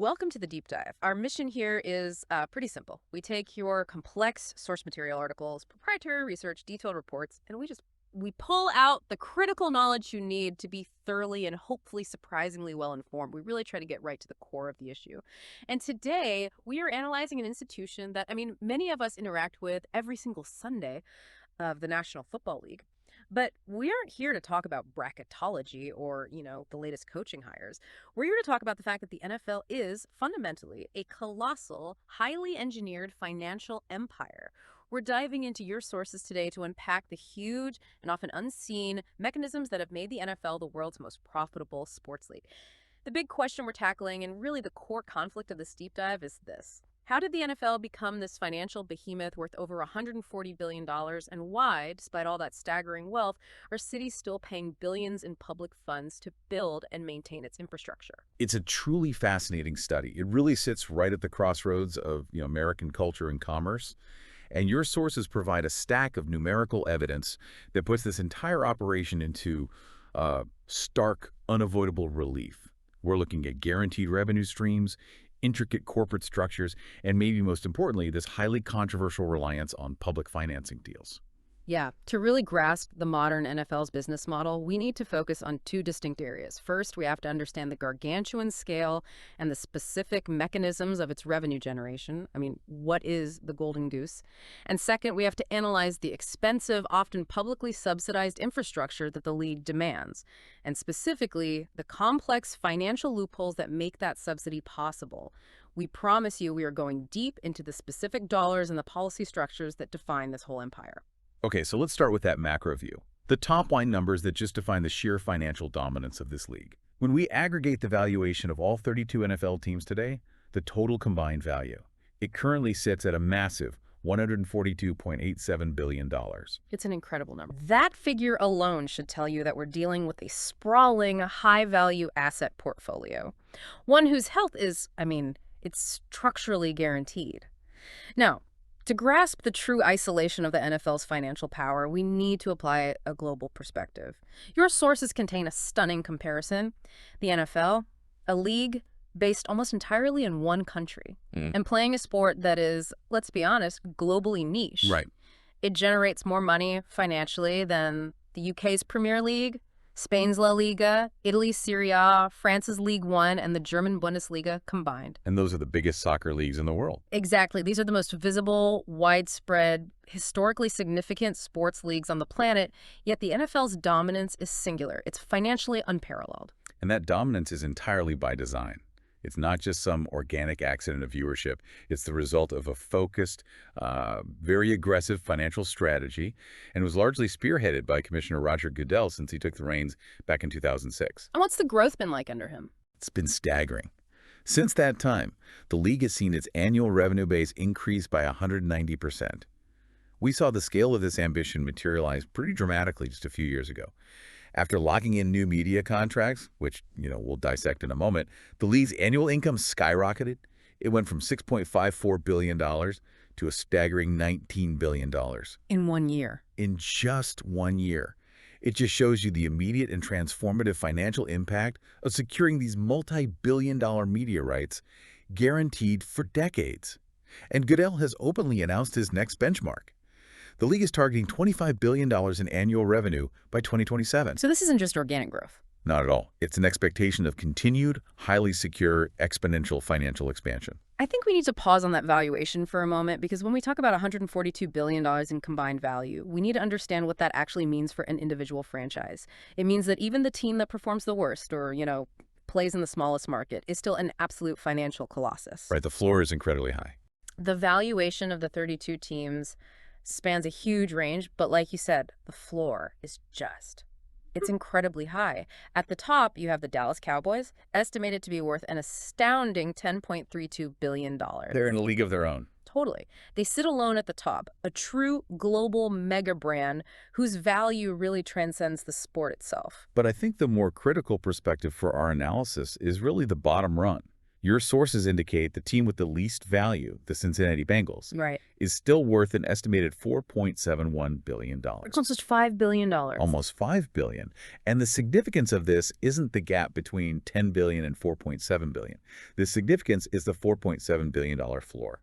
Welcome to the deep dive. Our mission here is pretty simple. We take your complex source material articles, proprietary research, detailed reports, and we pull out the critical knowledge you need to be thoroughly and hopefully surprisingly well informed. We really try to get right to the core of the issue. And today we are analyzing an institution that, many of us interact with every single Sunday of the National Football League. But we aren't here to talk about bracketology or, the latest coaching hires. We're here to talk about the fact that the NFL is fundamentally a colossal, highly engineered financial empire. We're diving into your sources today to unpack the huge and often unseen mechanisms that have made the NFL the world's most profitable sports league. The big question we're tackling, and really the core conflict of this deep dive, is this. How did the NFL become this financial behemoth worth over $140 billion, and why, despite all that staggering wealth, are cities still paying billions in public funds to build and maintain its infrastructure? It's a truly fascinating study. It really sits right at the crossroads of American culture and commerce. And your sources provide a stack of numerical evidence that puts this entire operation into stark, unavoidable relief. We're looking at guaranteed revenue streams, intricate corporate structures, and maybe most importantly, this highly controversial reliance on public financing deals. Yeah, to really grasp the modern NFL's business model, we need to focus on two distinct areas. First, we have to understand the gargantuan scale and the specific mechanisms of its revenue generation. What is the golden goose? And second, we have to analyze the expensive, often publicly subsidized infrastructure that the league demands, and specifically the complex financial loopholes that make that subsidy possible. We promise you we are going deep into the specific dollars and the policy structures that define this whole empire. Okay, so let's start with that macro view. The top-line numbers that just define the sheer financial dominance of this league. When we aggregate the valuation of all 32 NFL teams today, the total combined value, it currently sits at a massive $142.87 billion. It's an incredible number. That figure alone should tell you that we're dealing with a sprawling, high-value asset portfolio. One whose health is, it's structurally guaranteed. Now, to grasp the true isolation of the NFL's financial power, we need to apply a global perspective. Your sources contain a stunning comparison. The NFL, a league based almost entirely in one country, and playing a sport that is, let's be honest, globally niche. Right. It generates more money financially than the UK's Premier League, Spain's La Liga, Italy's Serie A, France's Ligue 1, and the German Bundesliga combined. And those are the biggest soccer leagues in the world. Exactly. These are the most visible, widespread, historically significant sports leagues on the planet, yet the NFL's dominance is singular. It's financially unparalleled. And that dominance is entirely by design. It's not just some organic accident of viewership. It's the result of a focused, very aggressive financial strategy, and was largely spearheaded by Commissioner Roger Goodell since he took the reins back in 2006. And what's the growth been like under him? It's been staggering. Since that time, the league has seen its annual revenue base increase by 190%. We saw the scale of this ambition materialize pretty dramatically just a few years ago. After locking in new media contracts, which, we'll dissect in a moment, the league's annual income skyrocketed. It went from $6.54 billion to a staggering $19 billion. In 1 year. In just 1 year. It just shows you the immediate and transformative financial impact of securing these multi-billion-dollar media rights guaranteed for decades. And Goodell has openly announced his next benchmark. The league is targeting $25 billion in annual revenue by 2027. So this isn't just organic growth. Not at all. It's an expectation of continued, highly secure, exponential financial expansion. I think we need to pause on that valuation for a moment, because when we talk about $142 billion in combined value, we need to understand what that actually means for an individual franchise. It means that even the team that performs the worst or, plays in the smallest market is still an absolute financial colossus. Right. The floor is incredibly high. The valuation of the 32 teams spans a huge range, but like you said, the floor is it's incredibly high. At the top, you have the Dallas Cowboys, estimated to be worth an astounding $10.32 billion. They're in a league of their own. Totally. They sit alone at the top, a true global mega brand whose value really transcends the sport itself. But I think the more critical perspective for our analysis is really the bottom run. Your sources indicate the team with the least value, the Cincinnati Bengals, Right. is still worth an estimated $4.71 billion. It's almost $5 billion. Almost $5 billion. And the significance of this isn't the gap between $10 billion and $4.7 billion. The significance is the $4.7 billion floor.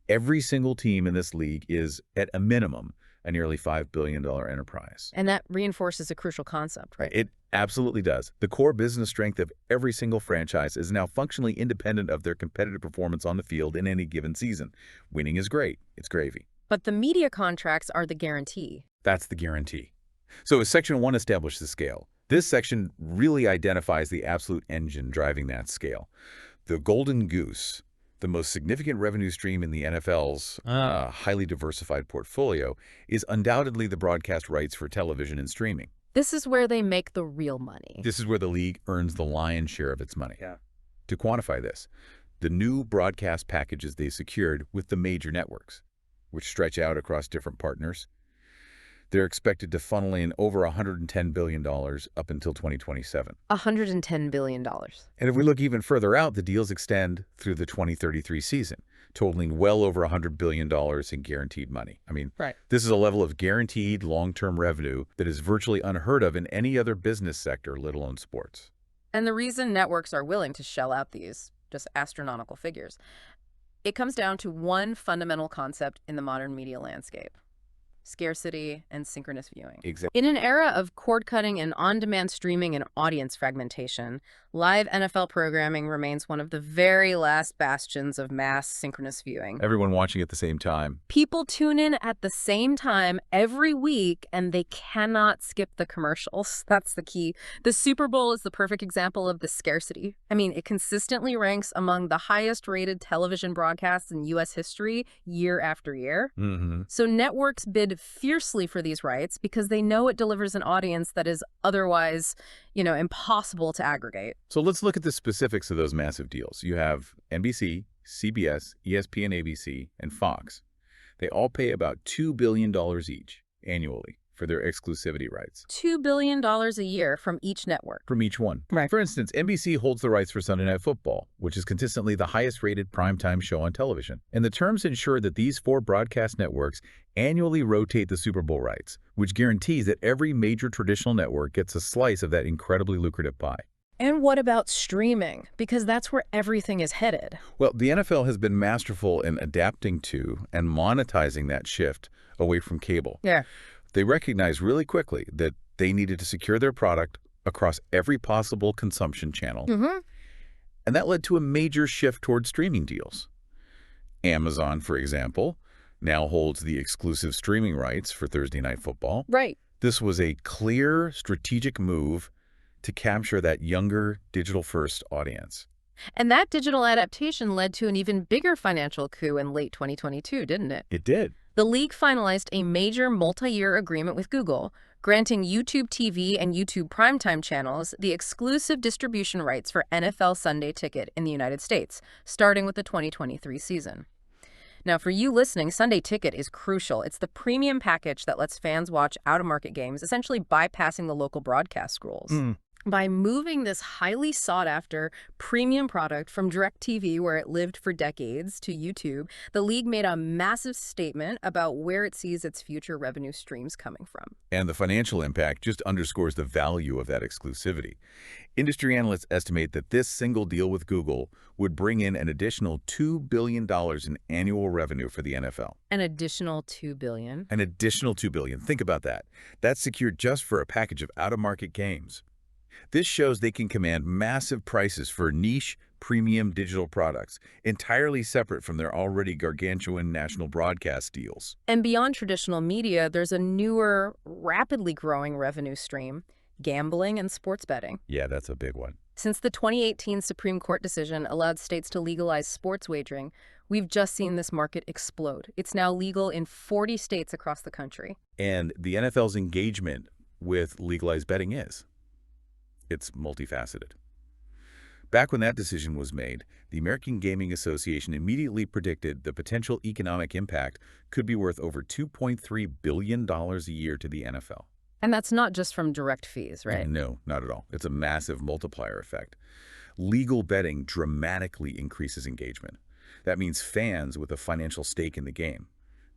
Every single team in this league is, at a minimum, a nearly $5 billion enterprise. And that reinforces a crucial concept, right? It absolutely does. The core business strength of every single franchise is now functionally independent of their competitive performance on the field in any given season. Winning is great. It's gravy. But the media contracts are the guarantee. That's the guarantee. So as Section 1 established the scale, this section really identifies the absolute engine driving that scale. The golden goose, the most significant revenue stream in the NFL's highly diversified portfolio, is undoubtedly the broadcast rights for television and streaming. This is where they make the real money. This is where the league earns the lion's share of its money. To quantify this, the new broadcast packages they secured with the major networks, which stretch out across different partners, they're expected to funnel in over $110 billion up until 2027. $110 billion. And if we look even further out, the deals extend through the 2033 season, totaling well over $100 billion in guaranteed money. I mean, This is a level of guaranteed long-term revenue that is virtually unheard of in any other business sector, let alone sports. And the reason networks are willing to shell out these just astronomical figures, it comes down to one fundamental concept in the modern media landscape: scarcity and synchronous viewing. Exactly. In an era of cord-cutting and on-demand streaming and audience fragmentation, live NFL programming remains one of the very last bastions of mass synchronous viewing. Everyone watching at the same time. People tune in at the same time every week, and they cannot skip the commercials. That's the key. The Super Bowl is the perfect example of the scarcity. I mean, it consistently ranks among the highest-rated television broadcasts in U.S. history year after year. So networks bid fiercely for these rights because they know it delivers an audience that is otherwise, impossible to aggregate. So let's look at the specifics of those massive deals. You have NBC, CBS, ESPN, ABC, and Fox. They all pay about $2 billion each annually for their exclusivity rights. $2 billion a year from each network. From each one. Right. For instance, NBC holds the rights for Sunday Night Football, which is consistently the highest-rated primetime show on television. And the terms ensure that these 4 broadcast networks annually rotate the Super Bowl rights, which guarantees that every major traditional network gets a slice of that incredibly lucrative pie. And what about streaming? Because that's where everything is headed. Well, the NFL has been masterful in adapting to and monetizing that shift away from cable. Yeah. They recognized really quickly that they needed to secure their product across every possible consumption channel. And that led to a major shift toward streaming deals. Amazon, for example, now holds the exclusive streaming rights for Thursday Night Football. Right. This was a clear strategic move to capture that younger, digital-first audience. And that digital adaptation led to an even bigger financial coup in late 2022, didn't it? It did. The league finalized a major multi-year agreement with Google, granting YouTube TV and YouTube primetime channels the exclusive distribution rights for NFL Sunday Ticket in the United States, starting with the 2023 season. Now, for you listening, Sunday Ticket is crucial. It's the premium package that lets fans watch out-of-market games, essentially bypassing the local broadcast rules. By moving this highly sought-after premium product from DirecTV, where it lived for decades, to YouTube, the league made a massive statement about where it sees its future revenue streams coming from. And the financial impact just underscores the value of that exclusivity. Industry analysts estimate that this single deal with Google would bring in an additional $2 billion in annual revenue for the NFL. An additional $2 billion? An additional $2 billion. Think about that. That's secured just for a package of out-of-market games. This shows they can command massive prices for niche, premium digital products, entirely separate from their already gargantuan national broadcast deals. And beyond traditional media, there's a newer, rapidly growing revenue stream: gambling and sports betting. Yeah, that's a big one. Since the 2018 Supreme Court decision allowed states to legalize sports wagering, we've just seen this market explode. It's now legal in 40 states across the country. And the NFL's engagement with legalized betting is. It's multifaceted. Back when that decision was made, the American Gaming Association immediately predicted the potential economic impact could be worth over $2.3 billion a year to the NFL. And that's not just from direct fees, right? No, not at all. It's a massive multiplier effect. Legal betting dramatically increases engagement. That means fans with a financial stake in the game.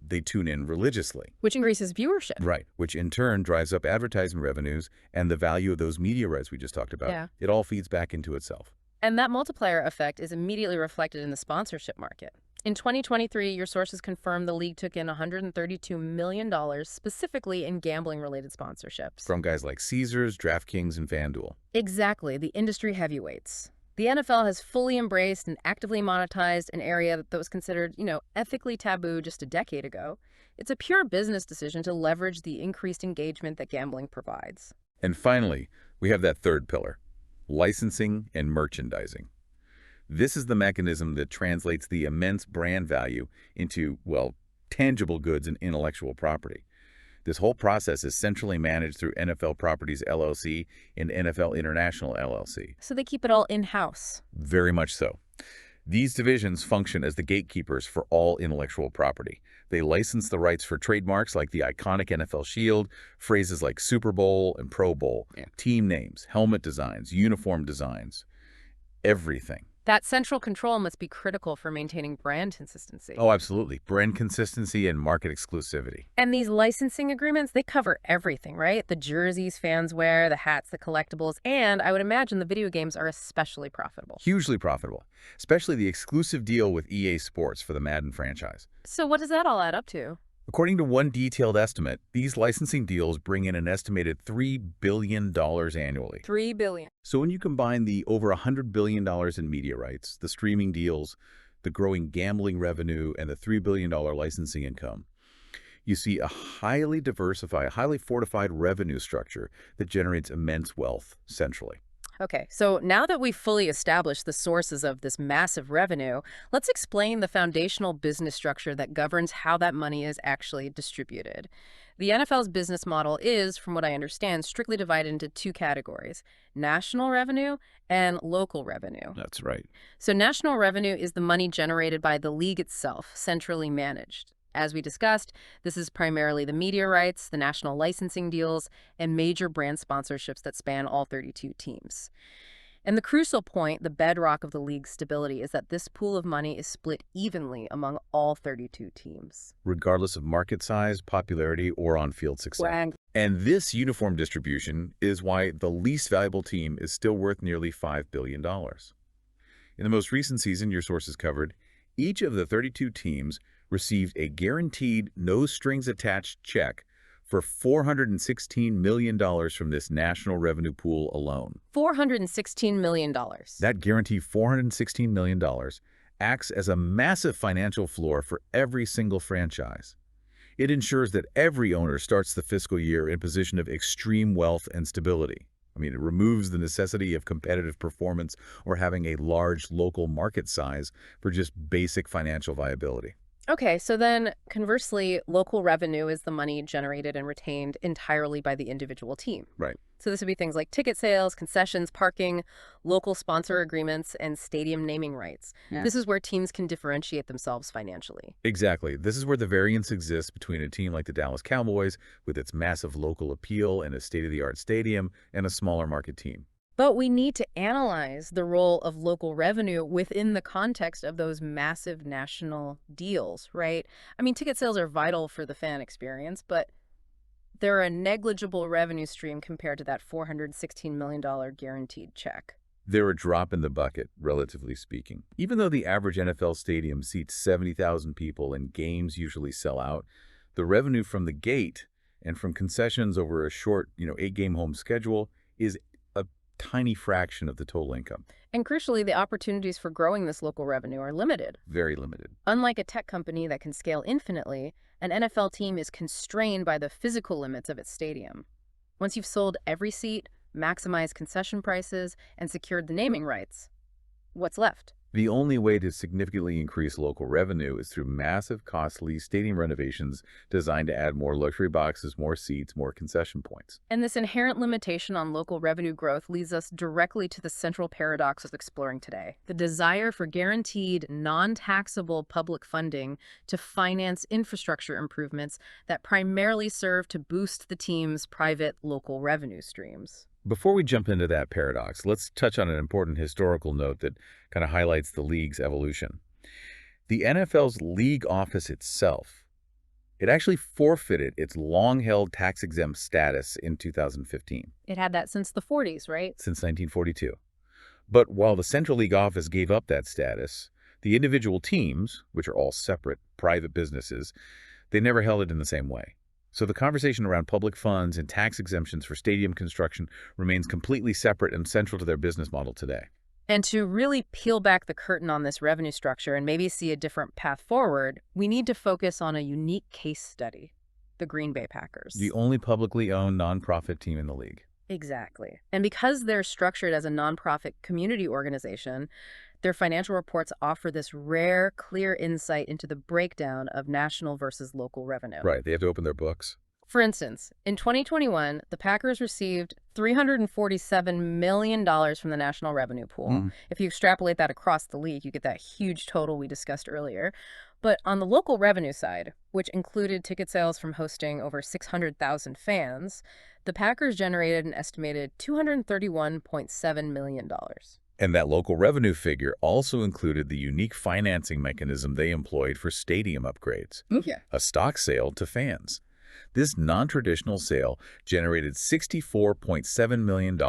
They tune in religiously. Which increases viewership. Right, which in turn drives up advertising revenues and the value of those media rights we just talked about. Yeah. It all feeds back into itself. And that multiplier effect is immediately reflected in the sponsorship market. In 2023, your sources confirmed the league took in $132 million specifically in gambling-related sponsorships. From guys like Caesars, DraftKings, and FanDuel. Exactly, the industry heavyweights. The NFL has fully embraced and actively monetized an area that was considered, ethically taboo just a decade ago. It's a pure business decision to leverage the increased engagement that gambling provides. And finally, we have that third pillar, licensing and merchandising. This is the mechanism that translates the immense brand value into, well, tangible goods and intellectual property. This whole process is centrally managed through NFL Properties LLC and NFL International LLC. So they keep it all in-house. Very much so. These divisions function as the gatekeepers for all intellectual property. They license the rights for trademarks like the iconic NFL shield, phrases like Super Bowl and Pro Bowl, team names, helmet designs, uniform designs, everything. That central control must be critical for maintaining brand consistency. Oh, absolutely. Brand consistency and market exclusivity. And these licensing agreements, they cover everything, right? The jerseys fans wear, the hats, the collectibles, and I would imagine the video games are especially profitable. Hugely profitable, especially the exclusive deal with EA Sports for the Madden franchise. So what does that all add up to? According to one detailed estimate, these licensing deals bring in an estimated $3 billion annually. $3 billion. So when you combine the over $100 billion in media rights, the streaming deals, the growing gambling revenue, and the $3 billion licensing income, you see a highly diversified, highly fortified revenue structure that generates immense wealth centrally. Okay, so now that we've fully established the sources of this massive revenue, let's explain the foundational business structure that governs how that money is actually distributed. The NFL's business model is, from what I understand, strictly divided into two categories: national revenue and local revenue. That's right. So national revenue is the money generated by the league itself, centrally managed. As we discussed, this is primarily the media rights, the national licensing deals, and major brand sponsorships that span all 32 teams. And the crucial point, the bedrock of the league's stability, is that this pool of money is split evenly among all 32 teams. Regardless of market size, popularity, or on-field success. Wang. And this uniform distribution is why the least valuable team is still worth nearly $5 billion. In the most recent season, your sources covered, each of the 32 teams received a guaranteed, no-strings-attached check for $416 million from this national revenue pool alone. $416 million. That guaranteed $416 million acts as a massive financial floor for every single franchise. It ensures that every owner starts the fiscal year in a position of extreme wealth and stability. It removes the necessity of competitive performance or having a large local market size for just basic financial viability. Okay, so then conversely, local revenue is the money generated and retained entirely by the individual team. Right. So this would be things like ticket sales, concessions, parking, local sponsor agreements, and stadium naming rights. Yeah. This is where teams can differentiate themselves financially. Exactly. This is where the variance exists between a team like the Dallas Cowboys, with its massive local appeal and a state-of-the-art stadium, and a smaller market team. But we need to analyze the role of local revenue within the context of those massive national deals, right? Ticket sales are vital for the fan experience, but they're a negligible revenue stream compared to that $416 million guaranteed check. They're a drop in the bucket, relatively speaking. Even though the average NFL stadium seats 70,000 people and games usually sell out, the revenue from the gate and from concessions over a short, 8-game home schedule is a tiny fraction of the total income. And crucially, the opportunities for growing this local revenue are limited. Very limited. Unlike a tech company that can scale infinitely, an NFL team is constrained by the physical limits of its stadium. Once you've sold every seat, maximized concession prices, and secured the naming rights, what's left? The only way to significantly increase local revenue is through massive, costly stadium renovations designed to add more luxury boxes, more seats, more concession points. And this inherent limitation on local revenue growth leads us directly to the central paradox of exploring today: the desire for guaranteed, non-taxable public funding to finance infrastructure improvements that primarily serve to boost the team's private local revenue streams. Before we jump into that paradox, let's touch on an important historical note that kind of highlights the league's evolution. The NFL's league office itself, it actually forfeited its long-held tax-exempt status in 2015, It had that since the 40s, right? since 1942. But while the Central League office gave up that status, the individual teams, which are all separate private businesses, they never held it in the same way. So the conversation around public funds and tax exemptions for stadium construction remains completely separate and central to their business model today. And to really peel back the curtain on this revenue structure and maybe see a different path forward, we need to focus on a unique case study, the Green Bay Packers. The only publicly owned nonprofit team in the league. Exactly. And because they're structured as a nonprofit community organization, their financial reports offer this rare, clear insight into the breakdown of national versus local revenue. Right, they have to open their books. For instance, in 2021, the Packers received $347 million from the National Revenue Pool. If you extrapolate that across the league, you get that huge total we discussed earlier. But on the local revenue side, which included ticket sales from hosting over 600,000 fans, the Packers generated an estimated $231.7 million. And that local revenue figure also included the unique financing mechanism they employed for stadium upgrades, a stock sale to fans. This non-traditional sale generated $64.7 million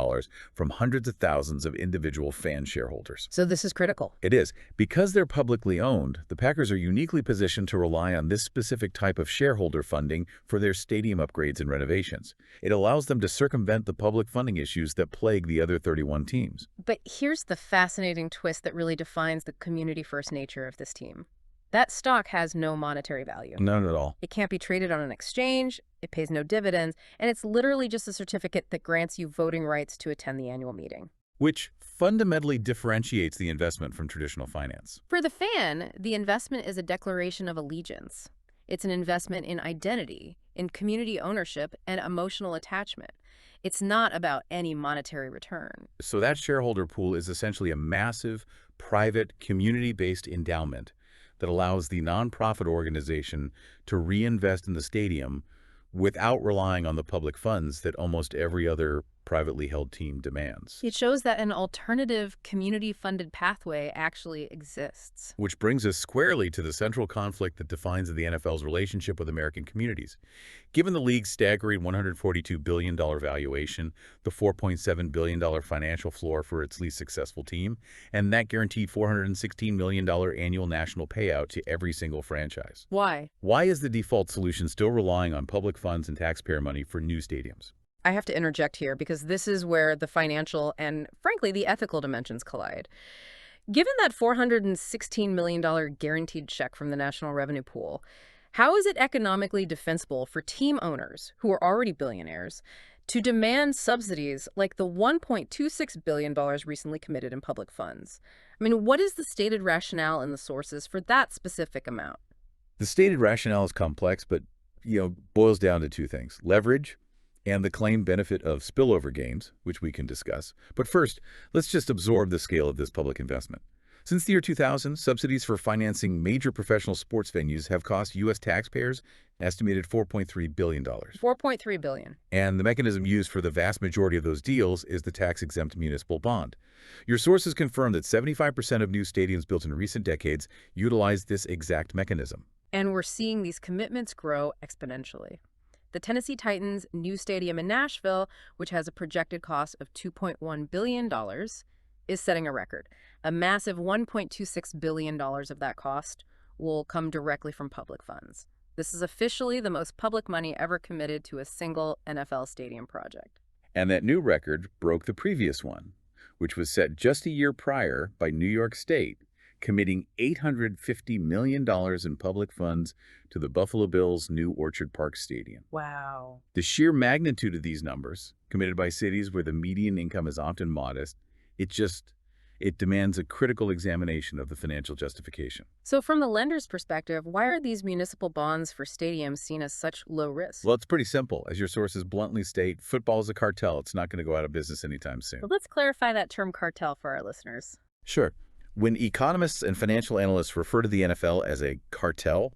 from hundreds of thousands of individual fan shareholders. So this is critical. It is. Because they're publicly owned, the Packers are uniquely positioned to rely on this specific type of shareholder funding for their stadium upgrades and renovations. It allows them to circumvent the public funding issues that plague the other 31 teams. But here's the fascinating twist that really defines the community-first nature of this team. That stock has no monetary value. None at all. It can't be traded on an exchange, it pays no dividends, and it's literally just a certificate that grants you voting rights to attend the annual meeting. Which fundamentally differentiates the investment from traditional finance. For the fan, the investment is a declaration of allegiance. It's an investment in identity, in community ownership, and emotional attachment. It's not about any monetary return. So that shareholder pool is essentially a massive, private, community-based endowment that allows the nonprofit organization to reinvest in the stadium without relying on the public funds that almost every other privately held team demands. It shows that an alternative community-funded pathway actually exists. Which brings us squarely to the central conflict that defines the NFL's relationship with American communities. Given the league's staggering $142 billion valuation, the $4.7 billion financial floor for its least successful team, and that guaranteed $416 million annual national payout to every single franchise. Why? Why is the default solution still relying on public funds and taxpayer money for new stadiums? I have to interject here because this is where the financial and, frankly, the ethical dimensions collide. Given that $416 million guaranteed check from the National Revenue Pool, how is it economically defensible for team owners, who are already billionaires, to demand subsidies like the $1.26 billion recently committed in public funds? I mean, what is the stated rationale and the sources for that specific amount? The stated rationale is complex, but, boils down to two things: leverage and the claimed benefit of spillover gains, which we can discuss. But first, let's just absorb the scale of this public investment. Since the year 2000, subsidies for financing major professional sports venues have cost U.S. taxpayers an estimated $4.3 billion. $4.3 billion. And the mechanism used for the vast majority of those deals is the tax-exempt municipal bond. Your sources confirm that 75% of new stadiums built in recent decades utilize this exact mechanism. And we're seeing these commitments grow exponentially. The Tennessee Titans' new stadium in Nashville, which has a projected cost of $2.1 billion, is setting a record. A massive $1.26 billion of that cost will come directly from public funds. This is officially the most public money ever committed to a single NFL stadium project. And that new record broke the previous one, which was set just a year prior by New York State, committing $850 million in public funds to the Buffalo Bills' new Orchard Park Stadium. Wow. The sheer magnitude of these numbers, committed by cities where the median income is often modest, it demands a critical examination of the financial justification. So from the lender's perspective, why are these municipal bonds for stadiums seen as such low risk? Well, it's pretty simple. As your sources bluntly state, football is a cartel. It's not going to go out of business anytime soon. But let's clarify that term cartel for our listeners. Sure. When economists and financial analysts refer to the NFL as a cartel,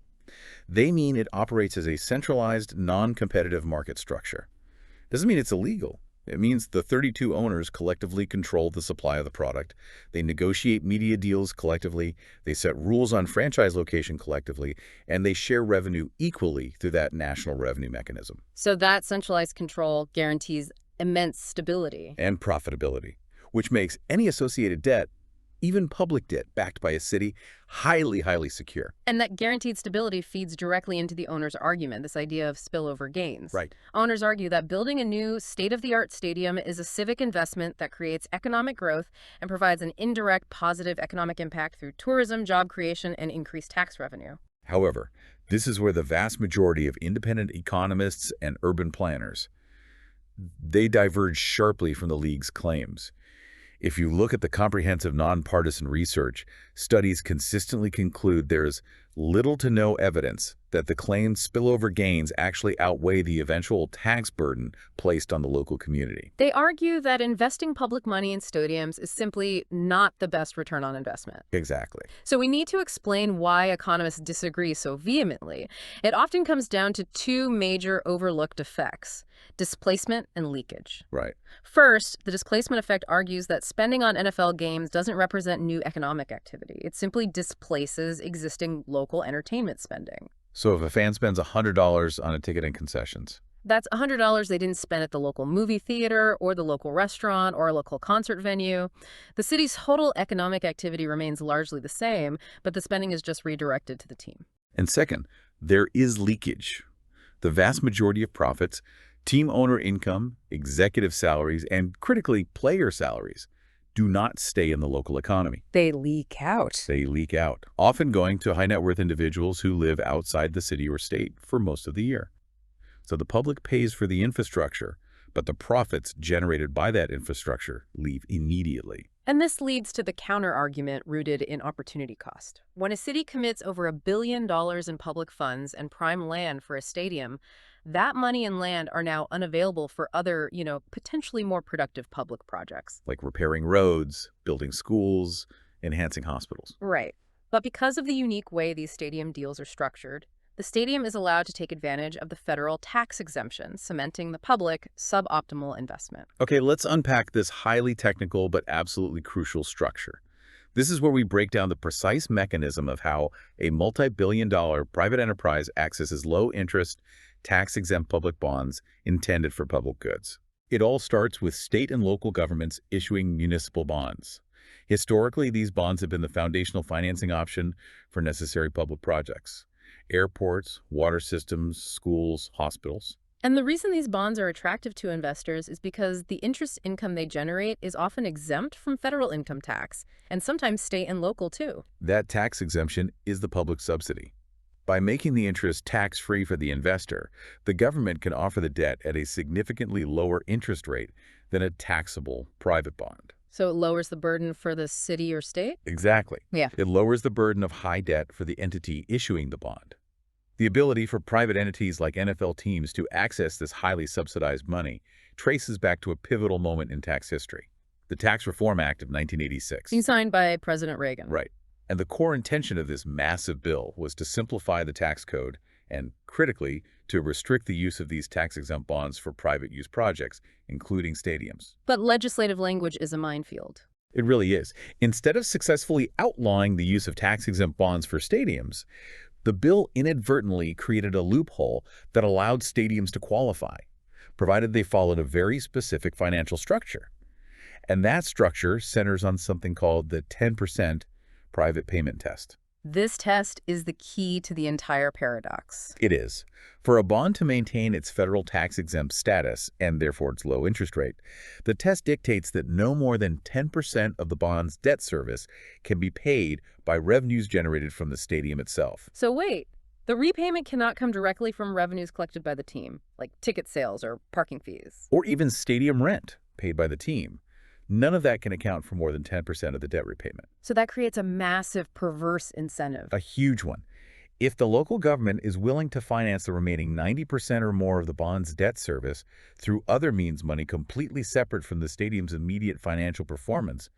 they mean it operates as a centralized, non-competitive market structure. Doesn't mean it's illegal. It means the 32 owners collectively control the supply of the product. They negotiate media deals collectively. They set rules on franchise location collectively, and they share revenue equally through that national revenue mechanism. So that centralized control guarantees immense stability. And profitability, which makes any associated debt, even public debt backed by a city, highly, highly secure. And that guaranteed stability feeds directly into the owner's argument, this idea of spillover gains. Right. Owners argue that building a new state-of-the-art stadium is a civic investment that creates economic growth and provides an indirect positive economic impact through tourism, job creation, and increased tax revenue. However, this is where the vast majority of independent economists and urban planners, they diverge sharply from the league's claims. If you look at the comprehensive nonpartisan research, studies consistently conclude there's little to no evidence that the claimed spillover gains actually outweigh the eventual tax burden placed on the local community. They argue that investing public money in stadiums is simply not the best return on investment. Exactly. So we need to explain why economists disagree so vehemently. It often comes down to two major overlooked effects: displacement and leakage. Right. First, the displacement effect argues that spending on NFL games doesn't represent new economic activity. It simply displaces existing local entertainment spending. So if a fan spends $100 on a ticket and concessions, That's $100 they didn't spend at the local movie theater or the local restaurant or a local concert venue. The city's total economic activity remains largely the same, but the spending is just redirected to the team. and second, there is leakage. The vast majority of profits, team owner income, executive salaries, and critically player salaries do not stay in the local economy. They leak out. They leak out, often going to high net worth individuals who live outside the city or state for most of the year. So the public pays for the infrastructure, but the profits generated by that infrastructure leave immediately. And this leads to the counter-argument rooted in opportunity cost. When a city commits over $1 billion in public funds and prime land for a stadium, that money and land are now unavailable for other, potentially more productive public projects. Like repairing roads, building schools, enhancing hospitals. Right. But because of the unique way these stadium deals are structured, the stadium is allowed to take advantage of the federal tax exemption, cementing the public suboptimal investment. Okay, let's unpack this highly technical but absolutely crucial structure. This is where we break down the precise mechanism of how a multi-billion-dollar private enterprise accesses low-interest, tax-exempt public bonds intended for public goods. It all starts with state and local governments issuing municipal bonds. Historically, these bonds have been the foundational financing option for necessary public projects: airports, water systems, schools, hospitals. And the reason these bonds are attractive to investors is because the interest income they generate is often exempt from federal income tax, and sometimes state and local too. That tax exemption is the public subsidy. By making the interest tax-free for the investor, the government can offer the debt at a significantly lower interest rate than a taxable private bond. So it lowers the burden for the city or state? Exactly. Yeah. It lowers the burden of high debt for the entity issuing the bond. The ability for private entities like NFL teams to access this highly subsidized money traces back to a pivotal moment in tax history: the Tax Reform Act of 1986. Signed by President Reagan. Right. And the core intention of this massive bill was to simplify the tax code and, critically, to restrict the use of these tax-exempt bonds for private-use projects, including stadiums. But legislative language is a minefield. It really is. Instead of successfully outlawing the use of tax-exempt bonds for stadiums, the bill inadvertently created a loophole that allowed stadiums to qualify, provided they followed a very specific financial structure. And that structure centers on something called the 10% private payment test. This test is the key to the entire paradox. It is. For a bond to maintain its federal tax-exempt status, and therefore its low interest rate, the test dictates that no more than 10% of the bond's debt service can be paid by revenues generated from the stadium itself. So wait, the repayment cannot come directly from revenues collected by the team, like ticket sales or parking fees. Or even stadium rent paid by the team. None of that can account for more than 10% of the debt repayment. So that creates a massive perverse incentive. A huge one. If the local government is willing to finance the remaining 90% or more of the bond's debt service through other means money completely separate from the stadium's immediate financial performance,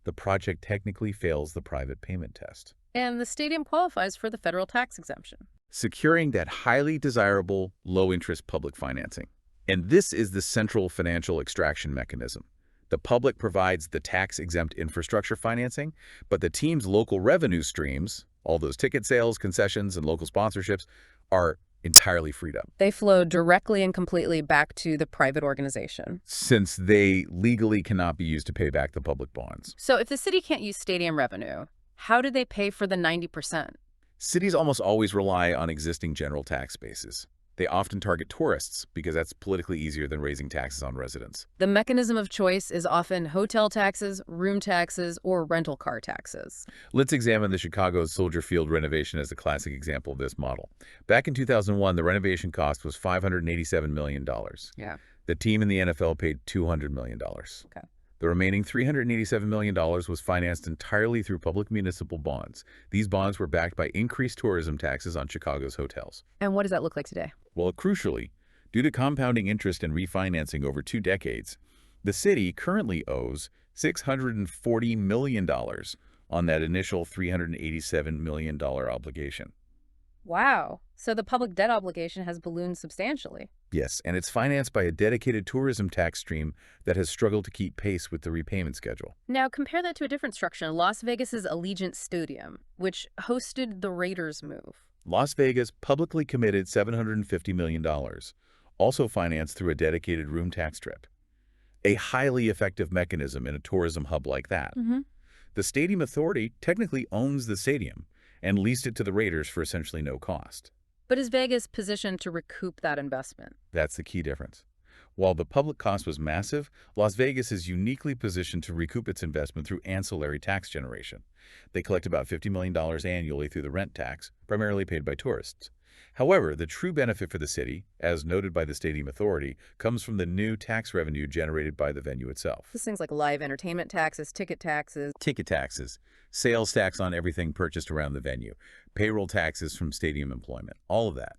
the project technically fails the private payment test. And the stadium qualifies for the federal tax exemption. Securing that highly desirable, low-interest public financing. And this is the central financial extraction mechanism. The public provides the tax-exempt infrastructure financing, but the team's local revenue streams, all those ticket sales, concessions, and local sponsorships, are entirely freed up. They flow directly and completely back to the private organization. Since they legally cannot be used to pay back the public bonds. So if the city can't use stadium revenue, how do they pay for the 90%? Cities almost always rely on existing general tax bases. They often target tourists because that's politically easier than raising taxes on residents. The mechanism of choice is often hotel taxes, room taxes, or rental car taxes. Let's examine the Chicago Soldier Field renovation as a classic example of this model. Back in 2001, the renovation cost was $587 million. Yeah. The team in the NFL paid $200 million. Okay. The remaining $387 million was financed entirely through public municipal bonds. These bonds were backed by increased tourism taxes on Chicago's hotels. And what does that look like today? Well, crucially, due to compounding interest and refinancing over 2 decades, the city currently owes $640 million on that initial $387 million obligation. Wow. So the public debt obligation has ballooned substantially. Yes, and it's financed by a dedicated tourism tax stream that has struggled to keep pace with the repayment schedule. Now compare that to a different structure, Las Vegas's Allegiant Stadium, which hosted the Raiders move. Las Vegas publicly committed $750 million, also financed through a dedicated room tax strip. A highly effective mechanism in a tourism hub like that. The Stadium Authority technically owns the stadium and leased it to the Raiders for essentially no cost. But is Vegas positioned to recoup that investment? That's the key difference. While the public cost was massive, Las Vegas is uniquely positioned to recoup its investment through ancillary tax generation. They collect about $50 million annually through the rent tax, primarily paid by tourists. However, the true benefit for the city, as noted by the Stadium Authority, comes from the new tax revenue generated by the venue itself. These things like live entertainment taxes, ticket taxes, sales tax on everything purchased around the venue, payroll taxes from stadium employment, all of that.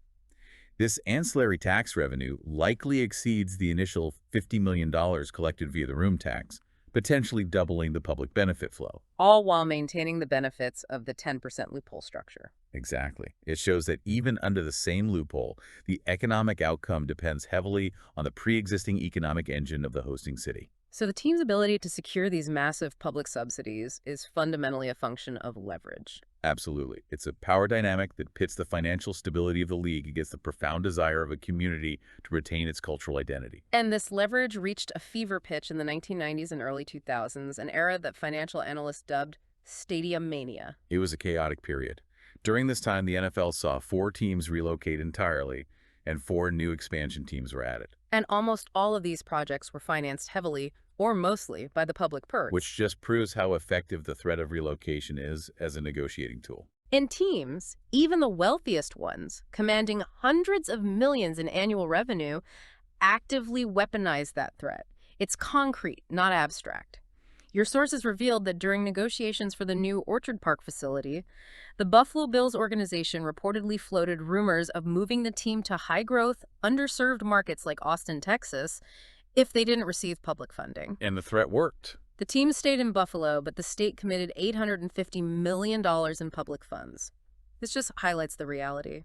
This ancillary tax revenue likely exceeds the initial $50 million collected via the room tax, potentially doubling the public benefit flow. all while maintaining the benefits of the 10% loophole structure. Exactly. It shows that even under the same loophole, the economic outcome depends heavily on the pre-existing economic engine of the hosting city. So the team's ability to secure these massive public subsidies is fundamentally a function of leverage. Absolutely. It's a power dynamic that pits the financial stability of the league against the profound desire of a community to retain its cultural identity. And this leverage reached a fever pitch in the 1990s and early 2000s, an era that financial analysts dubbed Stadium Mania. It was a chaotic period. During this time, the NFL saw 4 teams relocate entirely, and 4 new expansion teams were added. And almost all of these projects were financed heavily, or mostly, by the public purse. Which just proves how effective the threat of relocation is as a negotiating tool. In teams, even the wealthiest ones, commanding hundreds of millions in annual revenue, actively weaponize that threat. It's concrete, not abstract. Your sources revealed that during negotiations for the new Orchard Park facility, the Buffalo Bills organization reportedly floated rumors of moving the team to high-growth, underserved markets like Austin, Texas, if they didn't receive public funding. And the threat worked. The team stayed in Buffalo, but the state committed $850 million in public funds. This just highlights the reality.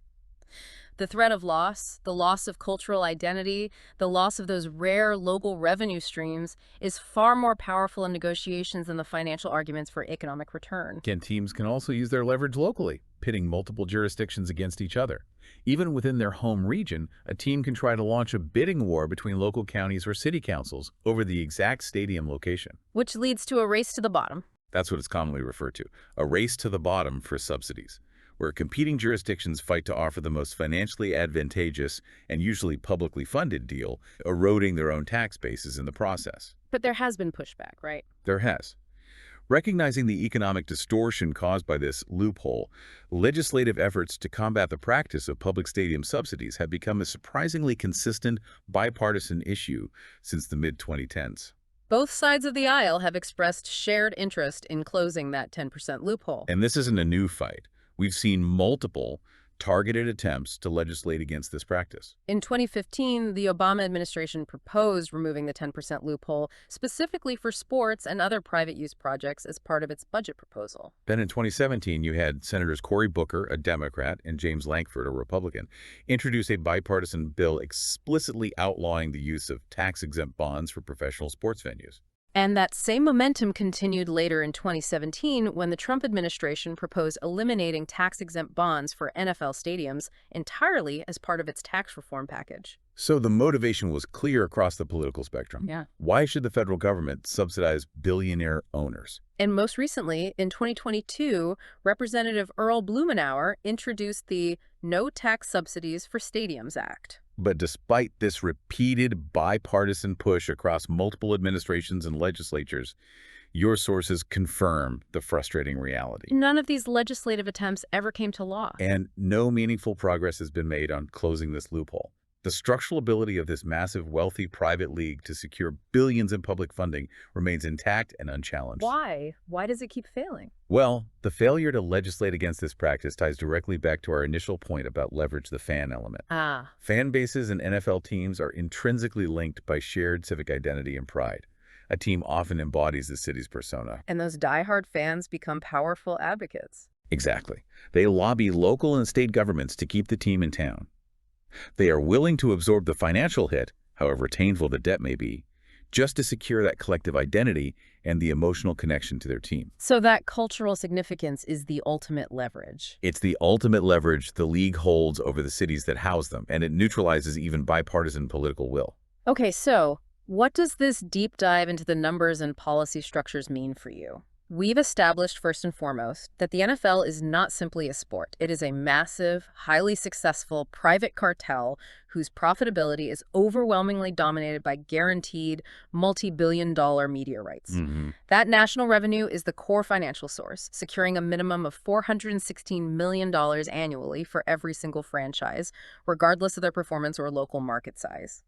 The threat of loss, the loss of cultural identity, the loss of those rare local revenue streams is far more powerful in negotiations than the financial arguments for economic return. Teams can also use their leverage locally, pitting multiple jurisdictions against each other. Even within their home region, a team can try to launch a bidding war between local counties or city councils over the exact stadium location. Which leads to a race to the bottom. That's what it's commonly referred to, a race to the bottom for subsidies, where competing jurisdictions fight to offer the most financially advantageous and usually publicly funded deal, eroding their own tax bases in the process. But there has been pushback, right? There has. Recognizing the economic distortion caused by this loophole, legislative efforts to combat the practice of public stadium subsidies have become a surprisingly consistent bipartisan issue since the mid-2010s. Both sides of the aisle have expressed shared interest in closing that 10% loophole. And this isn't a new fight. We've seen multiple targeted attempts to legislate against this practice. In 2015, the Obama administration proposed removing the 10% loophole specifically for sports and other private use projects as part of its budget proposal. Then in 2017, you had Senators Cory Booker, a Democrat, and James Lankford, a Republican, introduce a bipartisan bill explicitly outlawing the use of tax-exempt bonds for professional sports venues. And that same momentum continued later in 2017 when the Trump administration proposed eliminating tax-exempt bonds for NFL stadiums entirely as part of its tax reform package. So the motivation was clear across the political spectrum. Yeah. Why should the federal government subsidize billionaire owners? And most recently, in 2022, Representative Earl Blumenauer introduced the No Tax Subsidies for Stadiums Act. But despite this repeated bipartisan push across multiple administrations and legislatures, your sources confirm the frustrating reality. None of these legislative attempts ever came to law. And no meaningful progress has been made on closing this loophole. The structural ability of this massive, wealthy private league to secure billions in public funding remains intact and unchallenged. Why? Why does it keep failing? Well, the failure to legislate against this practice ties directly back to our initial point about leverage the fan element. Fan bases and NFL teams are intrinsically linked by shared civic identity and pride. A team often embodies the city's persona. And those diehard fans become powerful advocates. Exactly. They lobby local and state governments to keep the team in town. They are willing to absorb the financial hit, however painful the debt may be, just to secure that collective identity and the emotional connection to their team. So that cultural significance is the ultimate leverage. It's the ultimate leverage the league holds over the cities that house them, and it neutralizes even bipartisan political will. Okay, so what does this deep dive into the numbers and policy structures mean for you? We've established, first and foremost, that the NFL is not simply a sport. It is a massive, highly successful private cartel whose profitability is overwhelmingly dominated by guaranteed multi-billion-dollar media rights. That national revenue is the core financial source, securing a minimum of $416 million annually for every single franchise, regardless of their performance or local market size.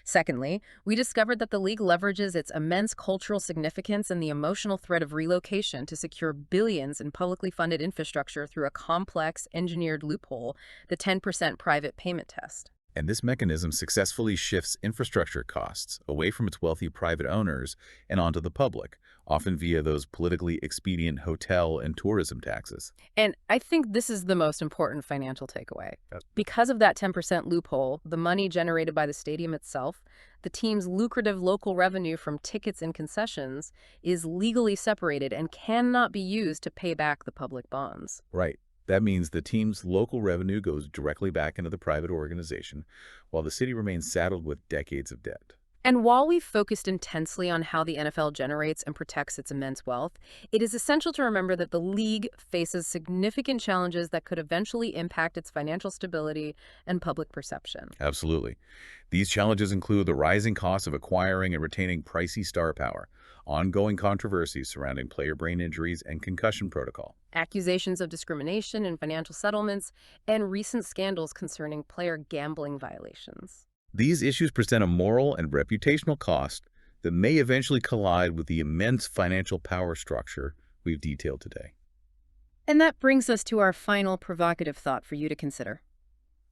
Secondly, we discovered that the league leverages its immense cultural significance and the emotional threat of relocation to secure billions in publicly funded infrastructure through a complex, engineered loophole, the 10% private payment test. And this mechanism successfully shifts infrastructure costs away from its wealthy private owners and onto the public, often via those politically expedient hotel and tourism taxes. And I think this is the most important financial takeaway. Yes. Because of that 10% loophole, the money generated by the stadium itself, the team's lucrative local revenue from tickets and concessions, is legally separated and cannot be used to pay back the public bonds. Right. That means the team's local revenue goes directly back into the private organization, while the city remains saddled with decades of debt. And while we've focused intensely on how the NFL generates and protects its immense wealth, it is essential to remember that the league faces significant challenges that could eventually impact its financial stability and public perception. Absolutely. These challenges include the rising costs of acquiring and retaining pricey star power, ongoing controversies surrounding player brain injuries and concussion protocol, accusations of discrimination in financial settlements, and recent scandals concerning player gambling violations. These issues present a moral and reputational cost that may eventually collide with the immense financial power structure we've detailed today. And that brings us to our final provocative thought for you to consider.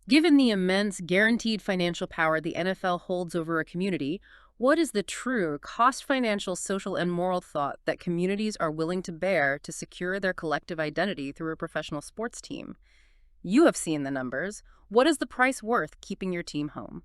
Given the immense guaranteed financial power the NFL holds over a community, what is the true cost financial, social, and moral thought that communities are willing to bear to secure their collective identity through a professional sports team? You have seen the numbers. What is the price worth keeping your team home?